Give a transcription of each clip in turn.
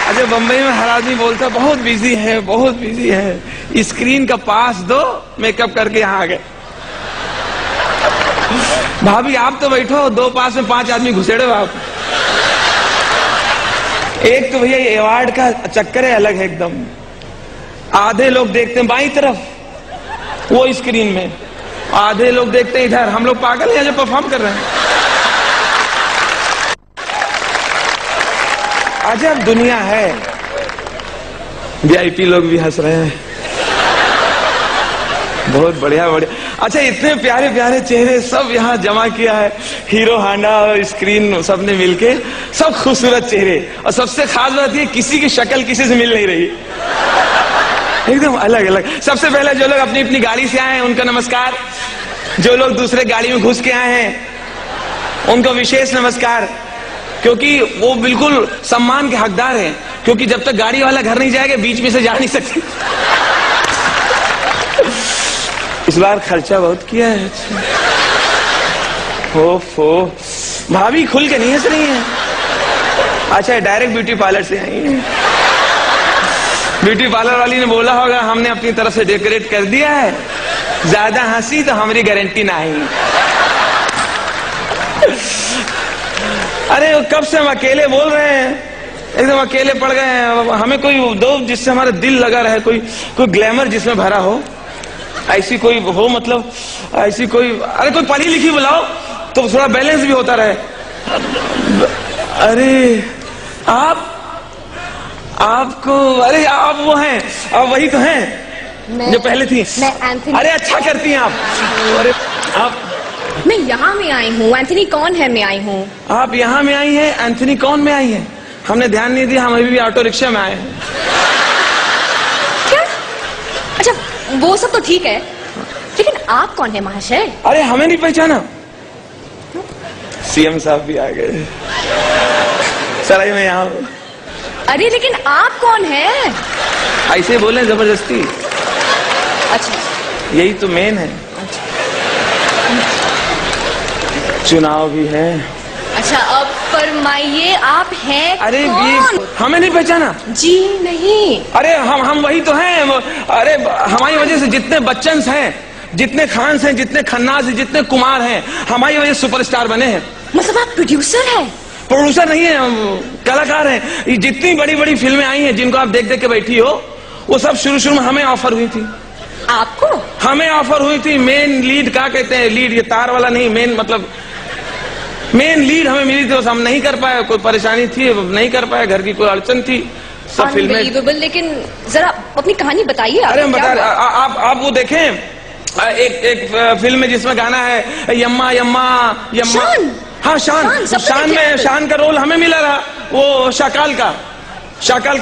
अच्छा, बम्बई में हर आदमी बोलता है बहुत बिजी है, बहुत बिजी है। स्क्रीन का पास दो, मेकअप करके यहाँ आ गए। भाभी आप तो बैठो, दो पास में 5 आदमी घुसेड़े हो आप। एक तो भैया अवार्ड का चक्कर है अलग है एकदम। आधे लोग देखते हैं बाईं तरफ वो स्क्रीन में, आधे लोग देखते हैं इधर। हम लोग पागल हैं जो परफॉर्म कर रहे हैं। अजब दुनिया है। वीआईपी लोग भी हंस रहे हैं, बहुत बढ़िया बढ़िया। अच्छा, इतने प्यारे प्यारे चेहरे सब यहाँ जमा किया है। हीरो हांडा और स्क्रीन सबने मिलके, सब खूबसूरत चेहरे। और सबसे खास बात ये, किसी की शक्ल किसी से मिल नहीं रही, एकदम अलग अलग। सबसे पहले जो लोग अपनी अपनी गाड़ी से आए हैं उनका नमस्कार। जो लोग दूसरे गाड़ी में घुस के आए हैं उनको विशेष नमस्कार, क्योंकि वो बिल्कुल सम्मान के हकदार हैं। क्योंकि जब तक गाड़ी वाला घर नहीं जाएगा बीच में से जा नहीं सकते। इस बार खर्चा बहुत किया है। हो भाभी खुल के नहीं हंस रही है। अच्छा, डायरेक्ट ब्यूटी पार्लर से आई है। ब्यूटी पार्लर वाली ने बोला होगा हमने अपनी तरफ से डेकोरेट कर दिया है, ज्यादा हंसी तो हमारी गारंटी नहीं। अरे कब से हम अकेले बोल रहे हैं, एकदम अकेले पड़ गए हैं। हमें कोई दो जिससे हमारा दिल लगा रहे, कोई ग्लैमर जिसमें भरा हो, ऐसी कोई हो, मतलब ऐसी कोई, अरे कोई पढ़ी लिखी बुलाओ तो थोड़ा बैलेंस भी होता रहे। अरे आपको, अरे आप वो हैं, आप वही तो हैं जो पहले थी। मैं एंथनी। अरे अच्छा करती हैं आप। अरे आप, मैं यहाँ में आई हूँ। एंथनी कौन है मैं आई हूँ। आप यहाँ में आई हैं, एंथनी कौन में आई हैं? हमने ध्यान नहीं दिया, हम अभी भी ऑटो रिक्शा में आए हैं। क्या? अच्छा, वो सब तो ठीक है, लेकिन आप कौन है महाशय? अरे हमें नहीं पहचाना? सीएम साहब भी आ गए। सराय में यहाँ। अरे लेकिन आप कौन है? ऐसे बोले जबरदस्ती। अच्छा, यही तो मेन है। चुनाव भी है। अच्छा, अब फरमाइए आप हैं अरे कौन? ये हमें नहीं पहचाना? जी नहीं। अरे हम वही तो हैं। अरे हमारी वजह से जितने बच्चन हैं, जितने खान हैं, जितने खन्नास हैं, जितने कुमार हैं, हमारी वजह से सुपरस्टार बने हैं। मतलब आप प्रोड्यूसर हैं? प्रोड्यूसर नहीं है, कलाकार हैं। ये जितनी बड़ी बड़ी फिल्में आई हैं जिनको आप देख देख के बैठी हो, वो सब शुरू में हमें ऑफर हुई थी। आपको? हमें ऑफर हुई थी। मेन लीड क्या कहते हैं, लीड ये तार वाला नहीं, मेन मतलब मेन लीड हमें मिली थी, हम नहीं कर पाए। कोई परेशानी थी, नहीं कर पाए, घर की कोई अड़चन थी। सब फिल्में। लेकिन जरा अपनी कहानी बताइए। अरे हम बता रहे, आप वो देखें, एक फिल्म में जिसमें गाना है यम्मा यम्मा यम्मा। हाँ, शान का रोल हमें मिला रहा, वो शाकाल का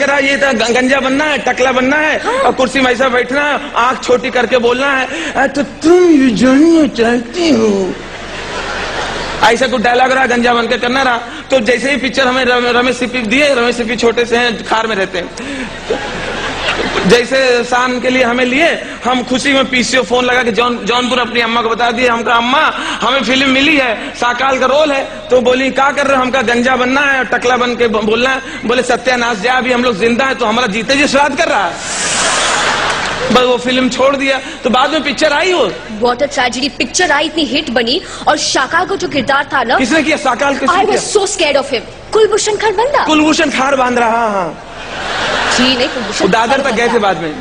रहा। ये था गंजा बनना है, टकला बनना है। हाँ। और कुर्सी में ऐसा बैठना है, आंख छोटी करके बोलना है, तो तुम ये जानना चाहती हो, ऐसा कुछ डायलॉग रहा, गंजा बन के करना रहा। तो जैसे ही पिक्चर हमें रमेश सिप्पी दिए, रमेश सिप्पी छोटे से हैं, खार में रहते हैं, जैसे शान के लिए हमें लिए, हम खुशी में पीसीओ फोन लगा के जौनपुर अपनी अम्मा को बता दिए, हमका अम्मा हमें फिल्म मिली है, साकाल का रोल है। तो बोली क्या कर रहे हो? हमका गंजा बनना है, टकला बन के बोलना है। बोले सत्यानाश जा, अभी हम लोग जिंदा है, तो हमारा जीते जी श्राद्ध कर रहा है। बस वो फिल्म छोड़ दिया। तो बाद में पिक्चर आई हो, व्हाट अ ट्रेजेडी। पिक्चर आई, इतनी हिट बनी, और शाकाल को जो किरदार था ना, किसने किया? साकाल किसने किया? I was so scared of him। Kulbhushan खारबंदा। Kulbhushan खार बांध रहा। हाँ जी नहीं, कुलभूषण दादर तक गए थे बाद में।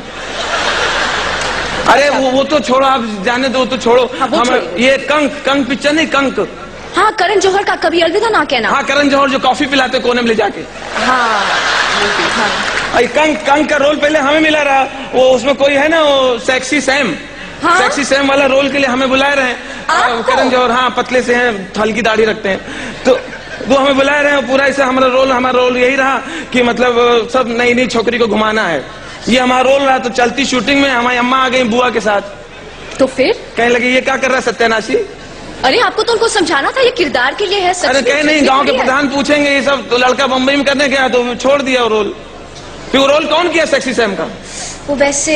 अरे वो तो छोड़ो, आप जाने दो, वो तो छोड़ो। हम ये कंक पिक्चर नहीं, कंक। हाँ, करण जौहर का कभी अलविदा ना कहना। हाँ, करण जौहर जो कॉफी पिलाते कोने में ले जाके। हाँ, कंक का रोल पहले हमें मिला रहा। वो उसमें कोई है ना, वो सेक्सी सैम। हाँ? सेक्सी सैम वाला रोल के लिए हमें बुलाए रहे हैं करण जौहर। हाँ, पतले से हैं, हल्की दाढ़ी रखते हैं, तो वो हमें बुलाए रहे हैं। पूरा ऐसा हमारा रोल यही रहा कि मतलब सब नई नई छोकरी को घुमाना है, ये हमारा रोल रहा। तो चलती शूटिंग में हमारी अम्मा आ गई बुआ के साथ। तो फिर कहने लगे ये क्या कर रहा है सत्यानाशी? अरे आपको तो उनको समझाना था, ये किरदार के लिए है। अरे कहे नहीं, गांव के प्रधान पूछेंगे ये सब, तो लड़का बम्बई में करने गया, तो छोड़ दिया वो रोल। फिर वो रोल कौन किया सेक्सी सैम का? वो वैसे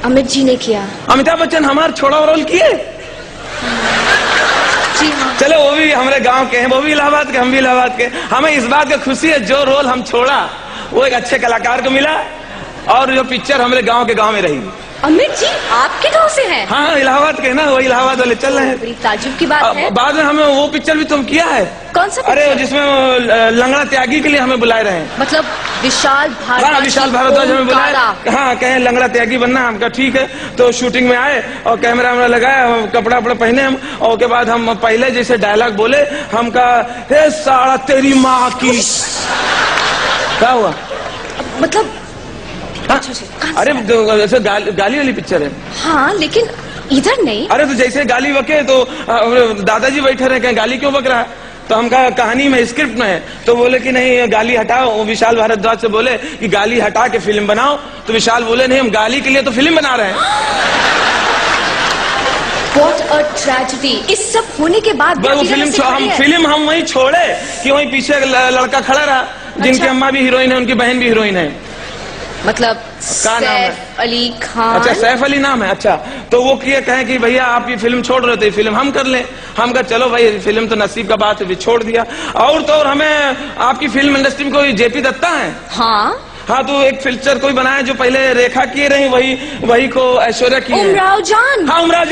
अमित जी ने किया। अमिताभ बच्चन हमारा छोड़ा रोल किए। जी हाँ। चलो, वो भी हमारे गांव के हैं, वो भी इलाहाबाद के, हम भी इलाहाबाद के। हमें इस बात की खुशी है, जो रोल हम छोड़ा वो एक अच्छे कलाकार को मिला और जो पिक्चर हमारे गांव के गांव में रही। अमित जी आपके गांव से हैं? हाँ, इलाहाबाद के ना, वो इलाहाबाद वाले चल रहे हैं। बड़ी ताज्जुब की बात है। बाद में हमें वो पिक्चर भी तुम किया है। कौन सा? अरे जिसमें लंगड़ा त्यागी के लिए हमें बुलाए रहे हैं। मतलब विशाल भारद्वाज? हाँ, विशाल भारद्वाज हमें बुलाए। हाँ, कहे लंगड़ा त्यागी बनना। हमका ठीक है। तो शूटिंग में आए और कैमरा वैमरा लगाया, कपड़ा वपड़ा पहने हम, और के बाद हम पहले जैसे डायलॉग बोले, हमका हे साला तेरी माँ की। क्या हुआ? मतलब अरे जैसे गाली वाली पिक्चर है। हाँ, लेकिन इधर नहीं। अरे तो जैसे गाली बके तो दादाजी बैठे रहे, कहें गाली क्यों बक रहा? तो हम कहा कहानी में, स्क्रिप्ट में है। तो बोले कि नहीं गाली हटाओ। वो विशाल भारद्वाज से बोले कि गाली हटा के फिल्म बनाओ। तो विशाल बोले नहीं, हम गाली के लिए तो फिल्म बना रहे हैं। What a tragedy! इस सब होने के बाद वो फिल्म हम वहीं छोड़े कि वहीं पीछे लड़का खड़ा रहा, जिनकी अम्मा भी हीरोइन है, उनकी बहन भी हीरोइन है। मतलब सैफ अली खान। अच्छा, सैफ अली नाम है। अच्छा, तो वो कहे कि भैया आप ये फिल्म छोड़ रहे थे, फिल्म हम कर लें। हम कहा चलो भाई, फिल्म तो नसीब का बात है, भी छोड़ दिया। और तो और हमें आपकी फिल्म इंडस्ट्री में कोई जेपी दत्ता है। हाँ, तो एक पिक्चर कोई बनाया जो पहले रेखा किए रही, वही को ऐश्वर्या की। उमराव जान। हाँ, उमराव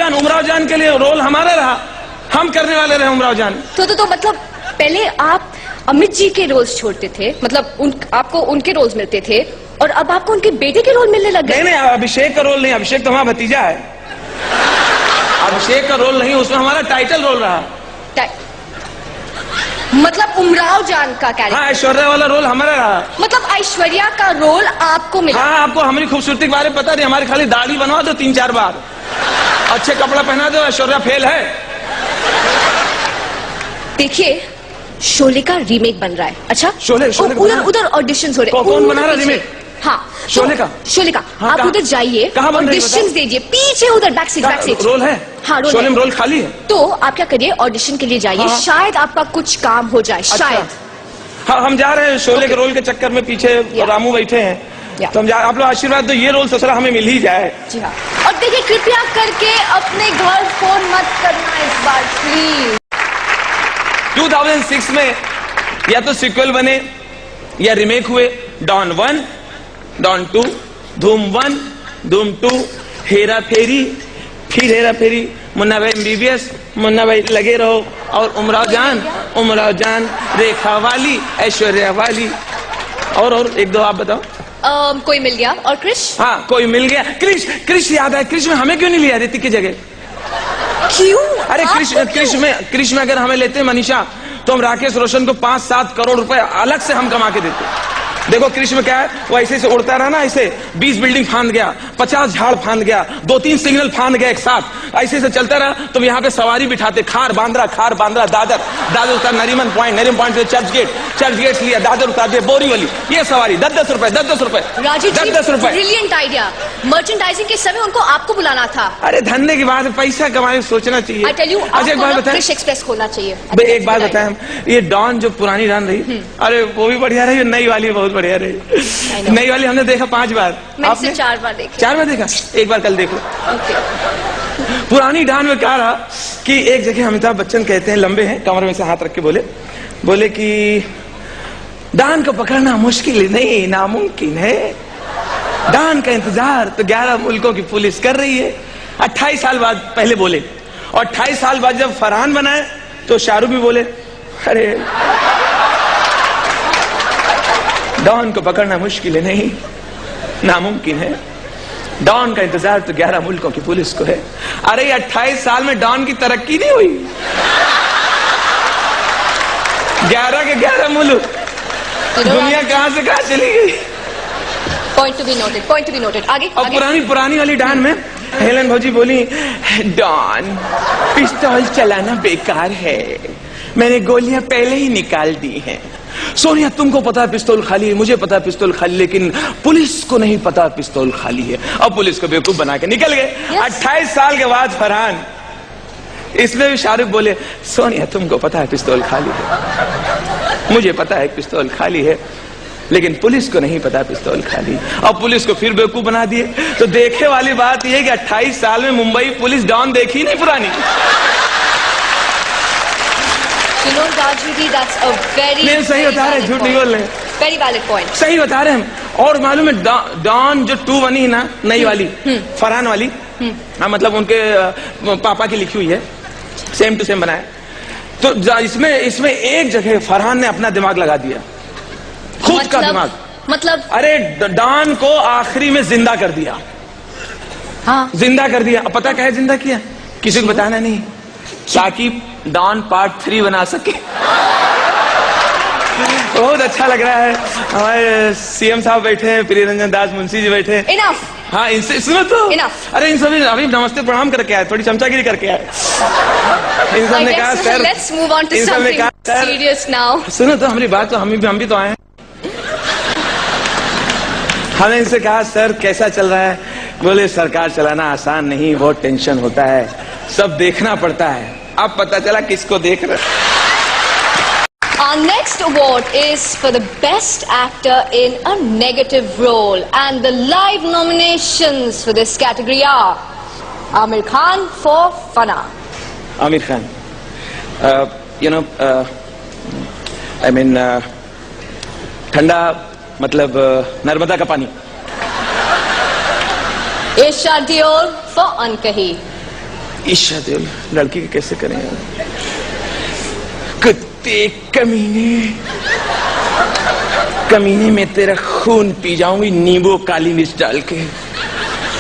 जान के लिए रोल हमारा रहा, हम करने वाले रहे उमराव जान। तो मतलब पहले आप अमित जी के रोल्स छोड़ते थे, मतलब आपको उनके रोल्स मिलते थे, और अब आपको उनके बेटे के रोल मिलने लगे? नहीं, अभिषेक का रोल नहीं। अभिषेक तो हमारा भतीजा है। अभिषेक का रोल नहीं, उसमें हमारा टाइटल रोल रहा। मतलब उमराव जान का कैरेक्टर? हाँ, ऐश्वर्या वाला रोल हमारा रहा। मतलब ऐश्वर्या का रोल आपको मिला? हाँ, आपको हमारी खूबसूरती के बारे में पता नहीं। हमारी खाली दाढ़ी बनवा दो 3-4 बार, अच्छे कपड़ा पहना दो, ऐश्वर्या फेल है। देखिए, शोले का रीमेक बन रहा है। अच्छा, शोले उधर ऑडिशंस हो रहे हैं। कौन बना रहा रीमेक? हाँ, शोले का। हाँ, आप उधर जाइए, ऑडिशंस दीजिए, पीछे उधर बैक सीट। रोल है? हाँ, शोले में रोल खाली है। तो आप क्या करिए, ऑडिशन के लिए जाइए। हाँ, शायद आपका कुछ काम हो जाए। अच्छा। शायद। हाँ, हम जा रहे हैं। शोले के रोल के चक्कर में पीछे रामू बैठे हैं, तो हम आप लोग आशीर्वाद दो, ये रोल ससुरा हमें मिल ही जाए। जी हाँ। और देखिए, कृपया करके अपने घर फोन मत करना इस बार प्लीज। 2006 में या तो सिक्वल बने या रीमेक हुए। डॉन 1, डॉन 2, धूम 1, धूम 2, हेरा फेरी, फिर हेरा फेरी, मुन्ना भाई MBBS, मुन्ना भाई लगे रहो, और उमराव जान, रेखा वाली, ऐश्वर्या वाली, और एक दो आप बताओ। कोई मिल गया। और क्रिश? हाँ, कोई मिल गया। क्रिश याद है। क्रिश में हमें क्यों नहीं लिया ऋतिक की जगह? क्यों? अरे क्रिश में अगर हमें लेते मनीषा, तो हम राकेश रोशन को 5-7 करोड़ रुपए अलग से हम कमा के देते। देखो क्रिश में क्या है, वो ऐसे उड़ता रहा ना, ऐसे 20 बिल्डिंग फांद गया, 50 झाड़ फांद गया, 2-3 सिग्नल फांद गया एक साथ, ऐसे से चलता रहा। तो यहाँ पे सवारी बिठाते, खार बांद्रा, दादर उतार, नरीमन पॉइंट से चर्च गेट लिया, दादर उतार दिया, बोरीवली, ये सवारी 10-10 रुपए। राजू जी, 10-10 रुपए। Brilliant idea. मर्चेंडाइजिंग के समय उनको आपको बुलाना था। अरे धंधे की बात है, पैसा कमाने सोचना चाहिए। I tell you, अच्छा, एक बात बताएं, फिश एक्सप्रेस खोलना चाहिए। एक बात बताएं, हम ये डॉन जो पुरानी डॉन रही, अरे वो भी बढ़िया रही, नई वाली बहुत बढ़िया रही। नई वाली हमने देखा 5 बार। आपने 4 बार देखा? 4 बार देखा। एक बार कल देखो। पुरानी डॉन में क्या रहा कि एक जगह अमिताभ बच्चन कहते हैं, लंबे हैं, कमर में से हाथ रख के बोले कि डॉन को पकड़ना मुश्किल नहीं, नामुमकिन है। डॉन का इंतजार तो 11 मुल्कों की पुलिस कर रही है। 28 साल बाद पहले बोले, और 28 साल बाद जब फरहान बनाए तो शाहरुख भी बोले, अरे डॉन को पकड़ना मुश्किल है नहीं, नामुमकिन है। डॉन का इंतजार तो 11 मुल्कों की पुलिस को है। अरे 28 साल में डॉन की तरक्की नहीं हुई। 11 के 11 मुल्क, दुनिया कहां से कहां चली गई। Point to be noted. आगे। पुरानी वाली डॉन में हेलन भौजी बोली, डॉन पिस्तौल चलाना बेकार है, मैंने गोलियां पहले ही निकाल दी हैं। सोनिया तुमको पता है पिस्तौल खाली है, मुझे पता है पिस्तौल खाली, लेकिन पुलिस को नहीं पता पिस्तौल खाली है। अब पुलिस को बेवकूफ बना के निकल गए। 28 साल के बाद फरहान, इसमें भी शाहरुख बोले, सोनिया तुमको पता है पिस्तौल खाली है, मुझे पता है पिस्तौल खाली है, लेकिन पुलिस को नहीं पता पिस्तौल खाली। अब पुलिस को फिर बेवकूफ बना दिए। तो देखे वाली बात यह कि 28 साल में मुंबई पुलिस डॉन देखी नहीं पुरानी। You know, Raju ji, that's a very सही बता रहे, झूठ नहीं बोल रहे। Very valid point. सही बता रहे हम। और मालूम है डॉन जो 2 बनी ना, नई वाली, फरहान वाली, हाँ मतलब उनके पापा की लिखी हुई है, सेम टू सेम बनाया। तो इसमें एक जगह फरहान ने अपना दिमाग लगा दिया, खुद का दिमाग। मतलब अरे डॉन को आखिरी में जिंदा कर दिया। हाँ जिंदा कर दिया। अब पता क्या है जिंदा किया? किसी को बताना नहीं, ताकि डॉन पार्ट 3 बना सके। बहुत अच्छा लग रहा है। हमारे सीएम साहब बैठे हैं, प्रियरंजन दास मुंशी जी बैठे हैं। इनफ। हाँ इनसे सुनो तो। Enough. अरे इन सभी अभी नमस्ते प्रणाम करके आए, थोड़ी चमचागिरी करके आए। इन सब ने कहा sir, let's move on to something serious now. सुनो तो हमारी बात, तो हम भी तो आए हैं। हमने इनसे कहा सर कैसा चल रहा है? बोले सरकार चलाना आसान नहीं, बहुत टेंशन होता है, सब देखना पड़ता है। अब पता चला किसको देख रहे हैं। Our next award is for the best actor in a negative role, and the live nominations for this category are Amir Khan for Fana. Amir Khan, I mean, ठंडा मतलब नर्मदा का पानी। Isha Deol for Ankahi. Esha Deol लड़की के कैसे करें यार? कुत्ते कमीने में तेरा खून पी जाऊंगी नींबू काली मिर्च डाल के,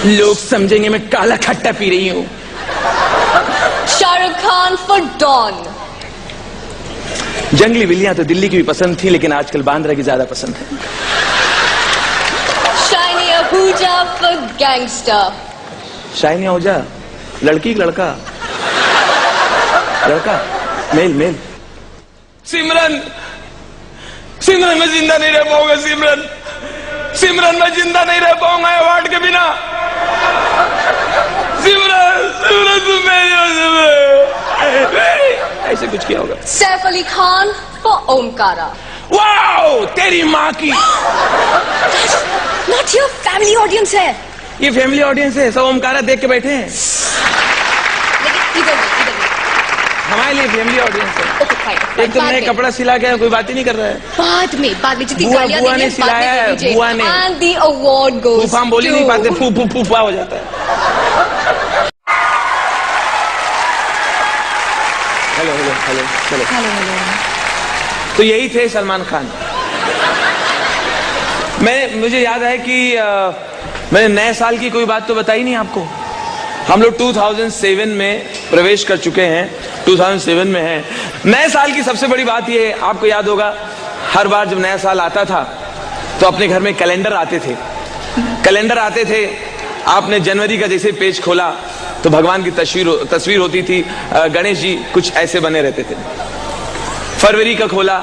लोग समझेंगे मैं काला खट्टा पी रही हूँ। Shahrukh Khan for Dawn. जंगली बिल्लियां तो दिल्ली की भी पसंद थी, लेकिन आजकल बांद्रा की ज्यादा पसंद है। Shiny Ahuja for Gangster. Shiny Ahuja लड़की की लड़का मेल। सिमरन मैं जिंदा नहीं रह पाऊंगा। सिमरन मैं जिंदा नहीं रह पाऊंगा अवार्ड के बिना। सिमरन तुम ऐसे कुछ किया होगा। Saif Ali Khan for Omkara. Wow तेरी माँ की। Not your family audience है। ये फैमिली ऑडियंस है, सब ओमकारा देख के बैठे हैं। लेकिन इधर हमारे लिए फैमिली ऑडियंस है। Okay, fine. एक तो नए कपड़ा सिला के कोई बात ही नहीं कर रहा है। बाद में जितनी गालियां बुआ ने सिलाया है, बुआ ने। And the award goes हम बोल ही नहीं पाते, फूफा हो जाता है। हेलो। तो यही थे सलमान खान। मुझे याद है कि मैंने नए साल की कोई बात तो बताई नहीं आपको। हम लोग 2007 में प्रवेश कर चुके हैं, 2007 में हैं। नए साल की सबसे बड़ी बात ये, आपको याद होगा हर बार जब नया साल आता था तो अपने घर में कैलेंडर आते थे। आपने जनवरी का जैसे पेज खोला तो भगवान की तस्वीर होती थी, गणेश जी कुछ ऐसे बने रहते थे। फरवरी का खोला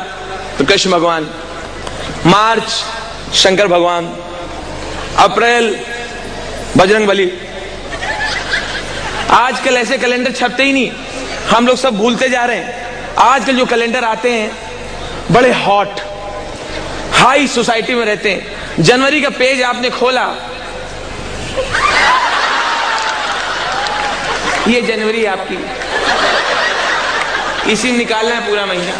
तो कृष्ण भगवान, मार्च शंकर भगवान, अप्रैल बजरंगबली। आजकल ऐसे कैलेंडर छपते ही नहीं, हम लोग सब भूलते जा रहे हैं। आजकल जो कैलेंडर आते हैं बड़े हॉट हाई सोसाइटी में रहते हैं। जनवरी का पेज आपने खोला, ये जनवरी आपकी, इसी निकालना है पूरा महीना।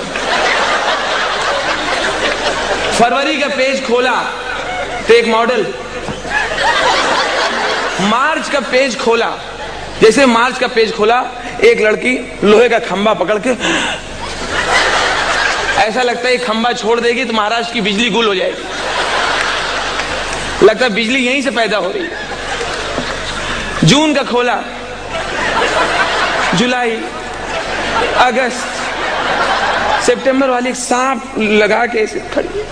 फरवरी का पेज खोला तो एक मॉडल, मार्च का पेज खोला, जैसे मार्च का पेज खोला एक लड़की लोहे का खंबा पकड़ के, ऐसा लगता है खंबा छोड़ देगी तो महाराष्ट्र की बिजली गुल हो जाएगी, लगता है बिजली यहीं से पैदा हो रही है। जून का खोला, जुलाई, अगस्त, सितंबर वाली सांप लगा के ऐसे खड़ी।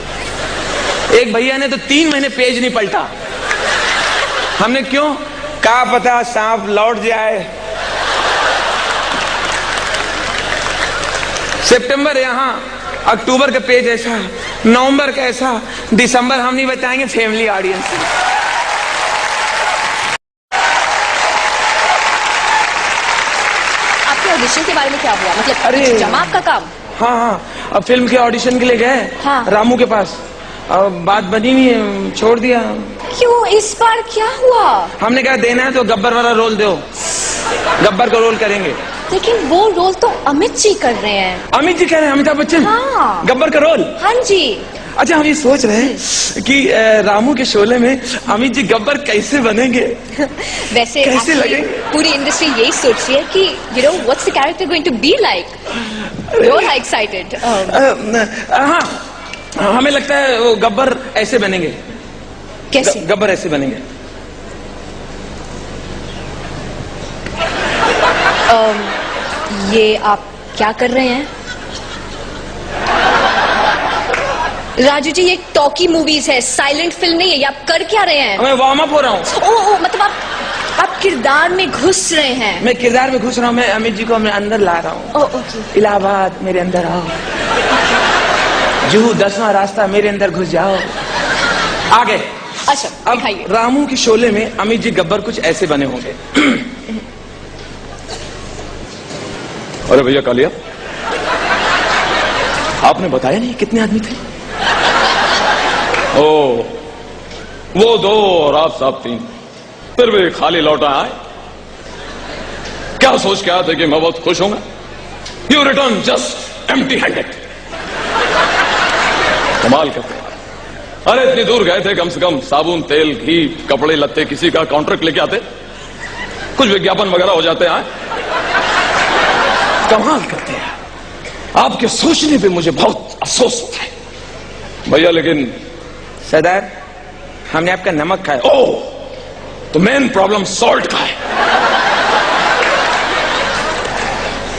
एक भैया ने तो 3 महीने पेज नहीं पलटा। हमने क्यों कहा, पता सांप लौट जाए। सितंबर यहां, अक्टूबर का पेज ऐसा, नवंबर का ऐसा, दिसंबर हम नहीं बताएंगे, फैमिली ऑडियंस। आपके ऑडिशन के बारे में क्या हुआ? मतलब अरे जमा आपका काम? हाँ, अब फिल्म के ऑडिशन के लिए गए। हाँ। रामू के पास, अब बात बनी नहीं, छोड़ दिया। क्यों, इस बार क्या हुआ? हमने कहा देना है तो गब्बर वाला रोल दो, गब्बर का रोल करेंगे। लेकिन वो रोल तो अमित जी कर रहे हैं। अमित जी कह रहे हैं, अमिताभ बच्चन? हाँ। गब्बर का रोल? हाँ जी। अच्छा, हम ये सोच रहे हैं कि रामू के शोले में अमित जी गब्बर कैसे बनेंगे? वैसे कैसे actually लगेंगे? पूरी इंडस्ट्री यही सोच रही है कि you know what's the character going to be like? You're excited. हाँ, हमें लगता है वो गब्बर ऐसे बनेंगे। कैसे? गब्बर ऐसे बनेंगे। ये आप क्या कर रहे हैं? राजू जी, ये टॉकी मूवीज है, साइलेंट फिल्म नहीं है। ये आप कर क्या रहे हैं? मैं वार्म अप हो रहा हूँ। ओ, मतलब आप किरदार में घुस रहे हैं। मैं किरदार में घुस रहा हूँ। मैं अमित जी को मैं अंदर ला रहा हूँ। ओके। इलाहाबाद मेरे अंदर आओ, जुहू 10वां रास्ता मेरे अंदर घुस जाओ। आगे। अच्छा, अब दिखाइए। रामू के शोले में अमित जी गब्बर कुछ ऐसे बने होंगे। अरे भैया कालिया, आपने बताया नहीं कितने आदमी थे? ओ, वो 2 और आप साहब 3, फिर भी खाली लौटा आए। क्या सोच के आए थे कि मैं बहुत खुश होऊंगा? You return just empty handed. कमाल करते हैं। अरे इतनी दूर गए थे, कम से कम साबुन, तेल, घी, कपड़े लत्ते, किसी का कॉन्ट्रैक्ट लेके आते, कुछ विज्ञापन वगैरह हो जाते हैं। कमाल करते हैं। आपके सोचने पे मुझे बहुत अफसोस होता है भैया, लेकिन सरदार हमने आपका नमक खाया। ओह, तो मेन प्रॉब्लम सॉल्ट का है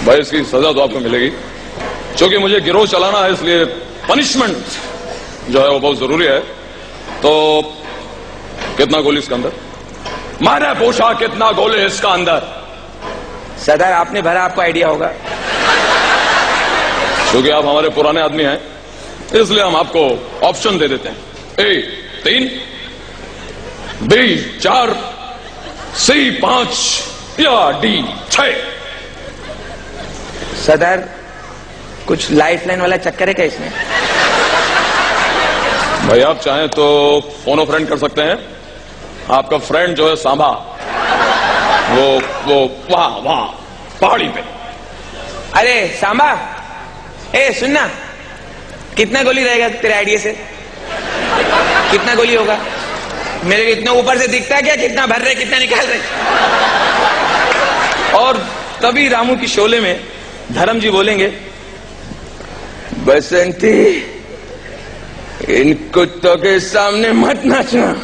भाई। इसकी सजा तो आपको मिलेगी, क्योंकि मुझे गिरोह चलाना है, इसलिए पनिशमेंट जो है वो बहुत जरूरी है। तो कितना गोली इसका अंदर? मारा पोछा कितना गोले इसका अंदर? सरदार आपने भरा, आपको आइडिया होगा। क्योंकि आप हमारे पुराने आदमी हैं, इसलिए हम आपको ऑप्शन दे देते हैं। ए 3, बी 4, सी 5 या डी 6। सरदार कुछ लाइफ लाइन वाला चक्कर है क्या इसमें? भाई आप चाहें तो फोन ऑफ फ्रेंड कर सकते हैं। आपका फ्रेंड जो है सांबा, वो वहां पहाड़ी पे। अरे सांबा, ए सुनना, कितना गोली रहेगा तेरे आइडिया से? कितना गोली होगा? मेरे इतने ऊपर से दिखता है क्या कितना भर रहे, कितना निकाल रहे? और तभी रामू की शोले में धर्म जी बोलेंगे, बसंती इन कुत्तों के सामने मत नाचना।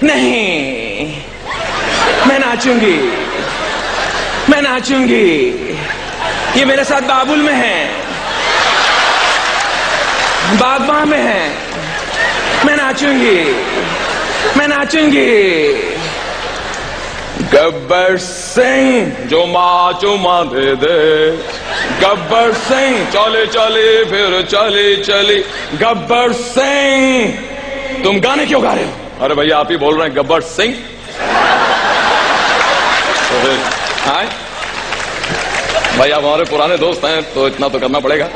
नहीं, मैं नाचूंगी, मैं नाचूंगी। ये मेरे साथ बाबुल में है, बागबान में है। मैं नाचूंगी, मैं नाचूंगी। गब्बर सिंह जो माँ चुमा दे दे, गब्बर सिंह चले चले फिर चले चले। गब्बर सिंह, तुम गाने क्यों गा रहे हो? अरे भैया आप ही बोल रहे हैं गब्बर सिंह। तो फिर हाँ भाई, आप हमारे पुराने दोस्त हैं तो इतना तो करना पड़ेगा।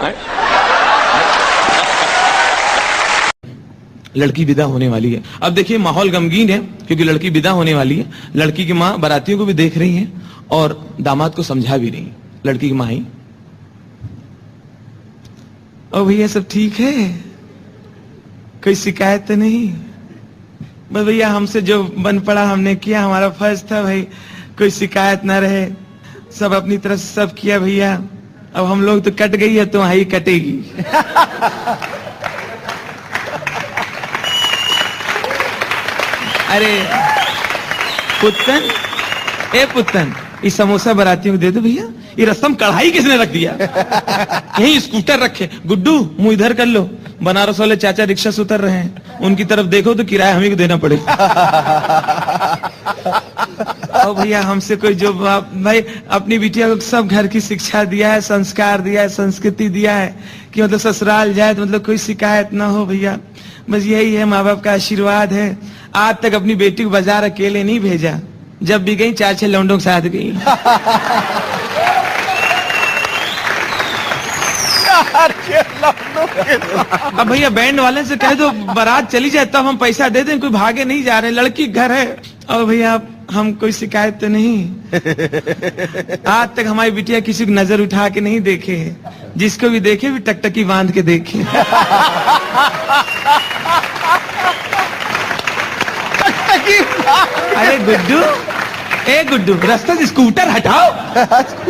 लड़की विदा होने वाली है। अब देखिए माहौल गमगीन है क्योंकि लड़की विदा होने वाली है। लड़की की माँ बारातियों को भी देख रही है और दामाद को समझा भी रही है। लड़की की माँ ही, ओ भैया सब ठीक है, कोई शिकायत तो नहीं? बस भैया हमसे जो बन पड़ा हमने किया, हमारा फर्ज था भाई, कोई शिकायत ना रहे, सब अपनी तरफ से सब किया भैया। अब हम लोग तो कट गई है तो वहां ही कटेगी। अरे पुत्तन, ए पुत्तन, ये समोसा बारातियों को दे दो भैया। ये रसम कढ़ाई किसने रख दिया? यही स्कूटर रखे। गुड्डू मुंह इधर कर लो, बनारस वाले चाचा रिक्शा से उतर रहे हैं, उनकी तरफ देखो तो किराया हमें को देना पड़ेगा। और भैया हमसे कोई जो भाई अपनी बिटिया को सब घर की शिक्षा दिया है, संस्कार दिया है, संस्कृति दिया है कि मतलब ससुराल जाए तो मतलब कोई शिकायत ना हो भैया। बस यही है, माँ बाप का आशीर्वाद है। आज तक अपनी बेटी को बाजार अकेले नहीं भेजा, जब भी गई 4-6 लौंडों के साथ गई। अब भैया बैंड वाले से कह दो बारात चली जाए तब हम पैसा दे दें, कोई भागे नहीं जा रहे, लड़की घर है। और भैया हम कोई शिकायत तो नहीं। आज तक हमारी बिटिया किसी को नजर उठा के नहीं देखे है, जिसको भी देखे भी टकटकी बांध के देखे। अरे गुड्डू, ए गुड्डू, रास्ता से स्कूटर हटाओ।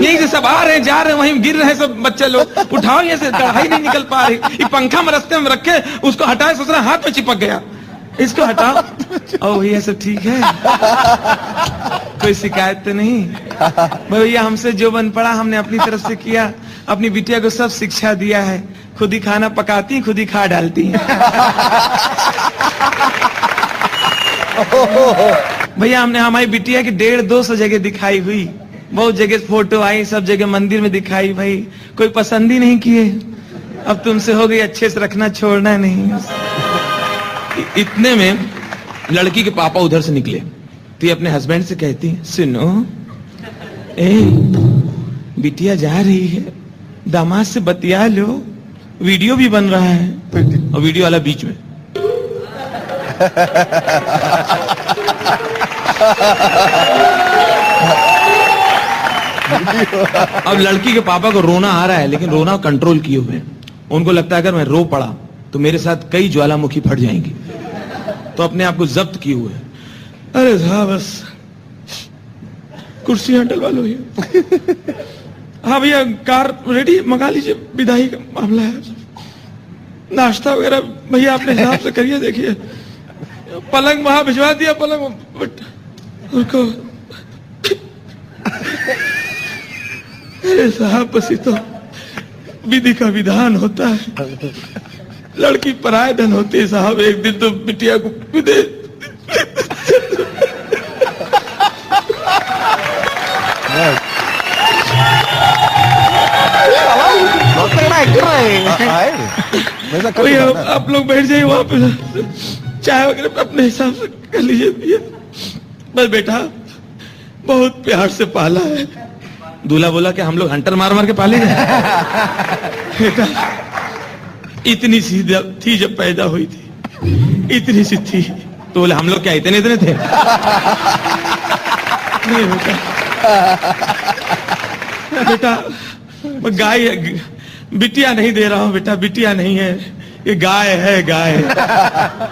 यही से सब आ रहे हैं जा रहे हैं, वहीं गिर रहे हैं सब बच्चे लोग, उठाओ, ये से कढ़ाई नहीं निकल पा रही। ये पंखा में रास्ते में रखे, उसको हटाए, सोच रहा हाथ में चिपक गया, इसको हटाओ। ओ भैया सब ठीक है, कोई शिकायत तो नहीं। भैया हमसे जो बन पड़ा हमने अपनी तरफ से किया, अपनी बिटिया को सब शिक्षा दिया है। खुद ही खाना पकाती, खुद ही खा डालती हैं। भैया हमने हमारी बिटिया की 150-200 जगह दिखाई हुई, बहुत जगह फोटो आई, सब जगह मंदिर में दिखाई, भाई कोई पसंद ही नहीं किए। अब तुमसे हो गई, अच्छे से रखना, छोड़ना नहीं। इतने में लड़की के पापा उधर से निकले, तो ये अपने हस्बैंड से कहती है, सुनो ए बिटिया जा रही है, दामाद से बतिया लो, वीडियो भी बन रहा है, और वीडियो वाला बीच में। अब लड़की के पापा को रोना आ रहा है, लेकिन रोना कंट्रोल किए हुए। उनको लगता है अगर मैं रो पड़ा तो मेरे साथ कई ज्वालामुखी फट जाएंगी, तो अपने आप को जब्त किए हुए। अरे साहब बस कुर्सी डलवा लो ये। हाँ भैया कार रेडी, मंगा लीजिए, विदाई का मामला है, नाश्ता वगैरह भैया अपने हिसाब से करिए। देखिए पलंग वहां भिजवा दिया, पलंग उनको। अरे साहब बस तो विधि का विधान होता है, लड़की पराये धन होती है साहब। एक दिन तो बिटिया को विदे आप लोग बैठ जाइए वहां पे, चाय वगैरह अपने हिसाब से कर लीजिए भैया। बस बेटा बहुत प्यार से पाला है। दूल्हा बोला कि हम लोग हंटर मार मार के पाले गए। बेटा इतनी सी थी जब पैदा हुई थी, इतनी सी थी, तो बोले हम लोग क्या इतने इतने थे? नहीं बेटा, बेटा गाय, बिटिया नहीं दे रहा हूं बेटा, बिटिया नहीं है, ये गाय है, गाय।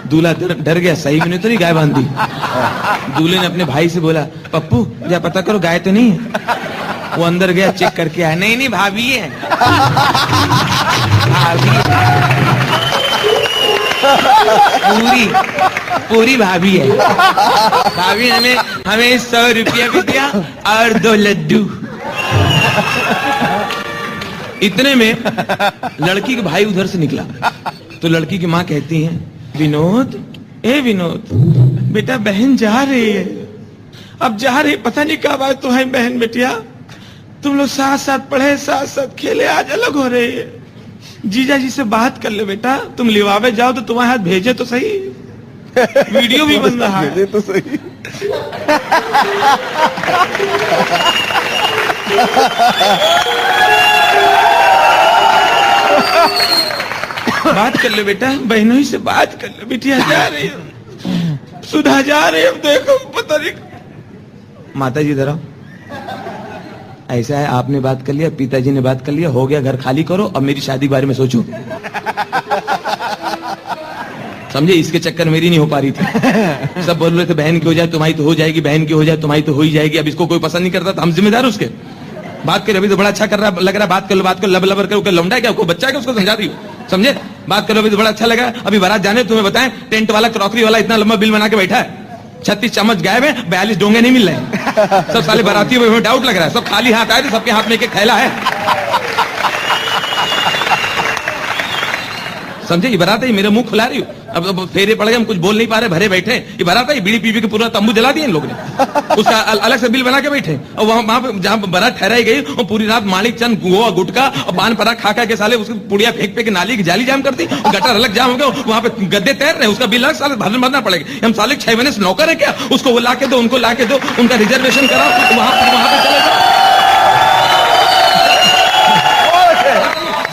दूल्हा डर गया, सही में तो नहीं गाय बांध दी। दूल्हे ने अपने भाई से बोला, पप्पू जा पता करो गाय तो नहीं है। वो अंदर गया, चेक करके आया, नहीं नहीं भाभी है, भाभी पूरी पूरी भाभी है। भाभी हमें 100 रुपया भी दिया और 2 लड्डू। इतने में लड़की के भाई उधर से निकला, तो लड़की की माँ कहती है, विनोद, ए विनोद, बेटा बहन जा रही है, अब जा रही, पता नहीं कब आए तुम्हारी बहन बेटिया, तुम लोग साथ साथ पढ़े, साथ साथ खेले, आज अलग हो रहे है। जीजा जी से बात कर ले बेटा, तुम लिवावे जाओ तो तुम्हारे हाथ भेजे तो सही, वीडियो भी बन रहा है तो सही। बात कर ले बेटा, बहनों ही से बात कर ले, बिटिया जा रही है, सुधा जा रही है, अब देखो पता नहीं। माता जी जरा ऐसा है, आपने बात कर लिया, पिताजी ने बात कर लिया, हो गया, घर खाली करो, अब मेरी शादी के बारे में सोचो। समझे, इसके चक्कर मेरी नहीं हो पा रही थी। सब बोल रहे थे बहन की हो जाए तुम्हारी तो हो जाएगी, बहन की हो जाए तुम्हारी तो हो ही जाएगी। अब इसको कोई पसंद नहीं करता, तो हम जिम्मेदार उसके। बात कर, अभी तो बड़ा अच्छा कर रहा लग रहा, बात कर लो, बात कर, लब लबर कर, लौंडा क्या, कोई बच्चा क्या, उसको समझा रही हो, समझे, बात करो, अभी तो बड़ा अच्छा लगा। अभी बारात जाने, तुम्हें बताएं, टेंट वाला, क्रॉकरी वाला इतना लंबा बिल बना के बैठा है, 36 चम्मच गायब है, 42 डोंगे नहीं मिल रहे। सब साले बारातियों में डाउट लग रहा है, सब खाली हाथ आए थे, सबके हाथ में एक थैला है। समझे, ये बारात है, मेरा मुंह खुला रही हूँ, अब फेरे पड़ गए, हम कुछ बोल नहीं पा रहे, भरे बैठे। ये बारात है, बीड़ी पी के पूरा तंबू जला दिया इन लोगों ने, उसका अलग से बिल बना के बैठे। और वहां पे जहां बारात ठहराई गई, और पूरी रात मालिक चंद गोवा गुटका और पान पराग खा के साले उसकी पुड़िया फेंक के नाली की जाली जाम कर दी, गटर अलग जाम हो गया, वहां पे गद्दे तैर रहे, उसका बिल अलग साले भरना पड़ेगा। हम साले 6 महीने से नौकर है क्या, उसको वो ला के दो, उनको ला के दो, उनका रिजर्वेशन कराओ, वहां पे चले जाओ।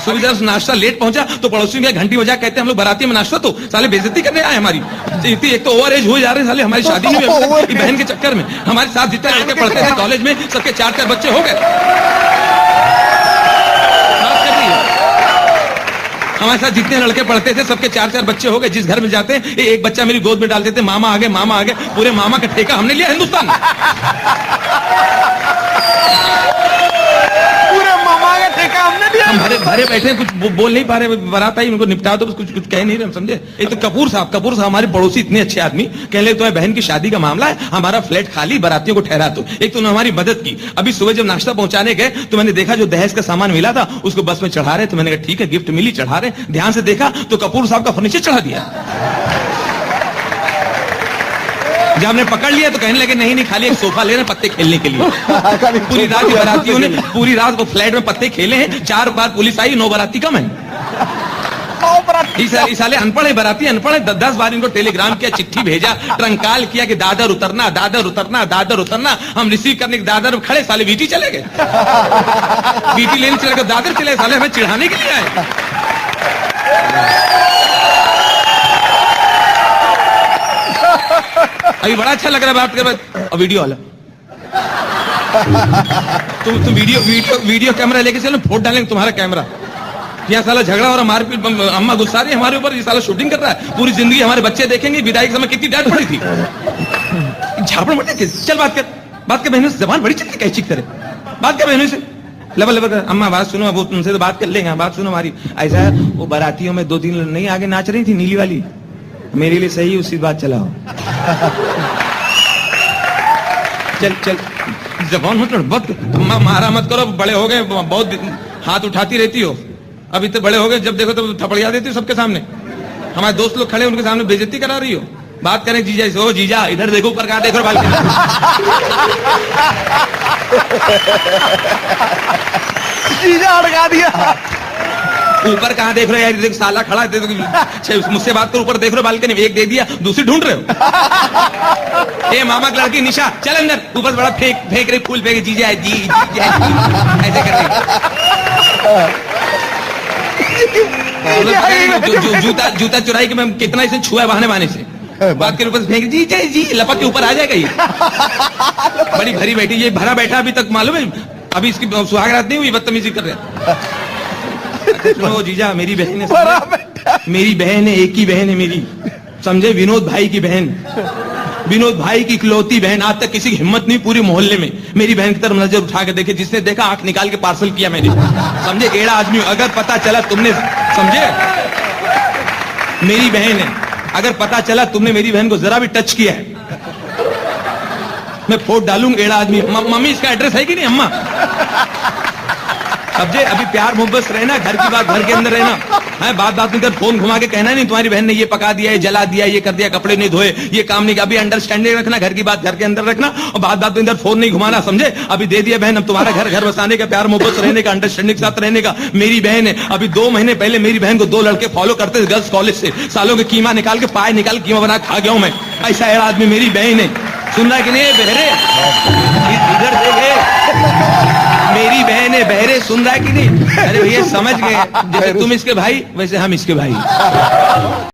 सुविधा से नाश्ता लेट पहुंचा तो पड़ोसी में घंटी बजा कहते हैं हम लोग बाराती में नाश्ता, तो साले बेइज्जती करने आए हमारी। एक तो ओवर एज हो जा रहे साले, हमारी शादी नहीं हुई बहन के चक्कर में। हमारे साथ जितने लड़के पढ़ते थे कॉलेज में सबके 4-4 बच्चे हो गए। हमारे साथ जितने लड़के पढ़ते थे सबके 4-4 बच्चे हो गए। जिस घर में जाते हैं एक बच्चा मेरी गोद में डाल देते, मामा आ गए, मामा आ गए। पूरे मामा का ठेका हमने लिया हिंदुस्तान में। पूरे मामा का ठेका हमने दिया। हम भरे बैठे हैं, कुछ बोल नहीं पा रहे, बारात आई उनको निपटा दो, कुछ कह नहीं रहे, हम समझे। एक तो कपूर साहब हमारे पड़ोसी इतने अच्छे आदमी, कह ले तुम्हारी बहन की शादी का मामला है, हमारा फ्लैट खाली, बारातियों को ठहरा दो। एक तो उन्होंने हमारी मदद की। अभी सुबह जब नाश्ता पहुंचाने गए तो मैंने देखा जो दहेज का सामान मिला था उसको बस में चढ़ा रहे, तो मैंने कहा ठीक है गिफ्ट मिली, चढ़ा रहे। ध्यान से देखा तो कपूर साहब का फर्नीचर चढ़ा दिया। जब हमने पकड़ लिया तो कहने लगे नहीं खाली एक सोफा ले रहे पत्ते खेलने के लिए। पूरी रात बारातियों ने पूरी रात वो फ्लैट में पत्ते खेले हैं। 4 बार पुलिस आई, 9 बाराती कम है। इस साले अनपढ़ है, बाराती अनपढ़ है। 10 बार इनको टेलीग्राम किया, चिट्ठी भेजा, ट्रंकाल किया कि दादर उतरना, दादर उतरना, दादर उतरना। हम रिसीव करने के दादर खड़े, साले वीटी चले गए। वीटी लेने चले गए, दादर चले, साले हमें चिढ़ाने के लिए आए। अभी बड़ा अच्छा लग रहा है बात कर, वीडियो वाला तुम वीडियो कैमरा लेके चलो, फोटो डालेंगे तुम्हारा कैमरा। यहाँ साला झगड़ा हो रहा, मारपीट, अम्मा गुस्सा रही है हमारे ऊपर, ये साला शूटिंग कर रहा है। पूरी जिंदगी हमारे बच्चे देखेंगे विदाई के समय कितनी डांट पड़ी थी। झापड़ मटे, चल बात कर बहनों से, जबान बड़ी चलती कैची करे, बात कर बहनों से, लबर कर। अम्मा बात सुनो, अब तुमसे तो बात कर लेंगे, बात सुनो हमारी। ऐसा वो बारातियों में 2-3 नहीं आगे नाच रही थी, नीली वाली, मेरे लिए सही उसी बात चलाओ। चल जबान मत मारा मत करो, बड़े हो गए, बहुत हाथ उठाती रहती हो। अभी तो बड़े हो गए, जब देखो तो थपड़िया देती हो सबके सामने। हमारे दोस्त लोग खड़े उनके सामने बेइज्जती करा रही हो। बात करें जीजा से, ओ जीजा इधर देखो, ऊपर कहाँ देख रहे हो, बालकनी जीजा अड़का दिया। ऊपर कहाँ देख रहे हो यार, देख साला खड़ा है, मुझसे बात करो, ऊपर देख रहे हो बालकनी, एक दे दिया, दूसरी ढूंढ रहे हो। ए मामा की लड़की निशा, चल अंदर, ऊपर बड़ा फेंक रही, फूल फेंक, जीजा है जी, ऐसे कर रही। जूता चुराई कि मैं कितना इसे छुआ बहाने से, बात के ऊपर फेंक, जी लपक के ऊपर आ जाएगा ये। बड़ी भरी बैठी, ये भरा बैठा अभी तक, मालूम है अभी इसकी सुहागरात नहीं हुई, बदतमीजी कर रहे। सुनो जीजा, मेरी बहन है, मेरी बहन है, एक ही बहन है मेरी, समझे, विनोद भाई की बहन, विनोद भाई की इकलौती बहन। आज तक किसी की हिम्मत नहीं पूरे मोहल्ले में मेरी बहन की तरफ नजर उठा के देखे, जिसने देखा आंख निकाल के पार्सल किया मैंने, समझे, एड़ा आदमी। अगर पता चला तुमने, समझे, मेरी बहन है, अगर पता चला तुमने मेरी बहन को जरा भी टच किया है, मैं फोटो डालूंगा, एड़ा आदमी। मम्मी इसका एड्रेस है कि नहीं अम्मा? समझे, अभी प्यार मोहब्बत रहना, घर की बात घर के अंदर रहना है। बात में फोन घुमा के कहना नहीं तुम्हारी बहन ने ये पका दिया, ये जला दिया, ये कर दिया, कपड़े नहीं धोए, ये काम नहीं किया। अभी अंडरस्टैंडिंग रखना, घर की बात घर के अंदर रखना, और बात में इधर फोन नहीं घुमाना, समझे। अभी दे दिया बहन, अब तुम्हारा घर बसाने का, प्यार मोहब्बत रहने का, अंडरस्टैंडिंग के साथ रहने का। मेरी बहन है, अभी 2 महीने पहले मेरी बहन को 2 लड़के फॉलो करते थे गर्ल्स कॉलेज से, सालों के कीमा निकाल के, पाए निकाल कीमा बना खा गया हूं मैं। ऐसा एड़ा आदमी मेरी बहन है, सुन रहा है कि नहीं बहरे, इधर देखे, मेरी बहन है, बहरे, सुन रहा है कि नहीं? अरे भैया समझ गए, जैसे तुम इसके भाई वैसे हम इसके भाई।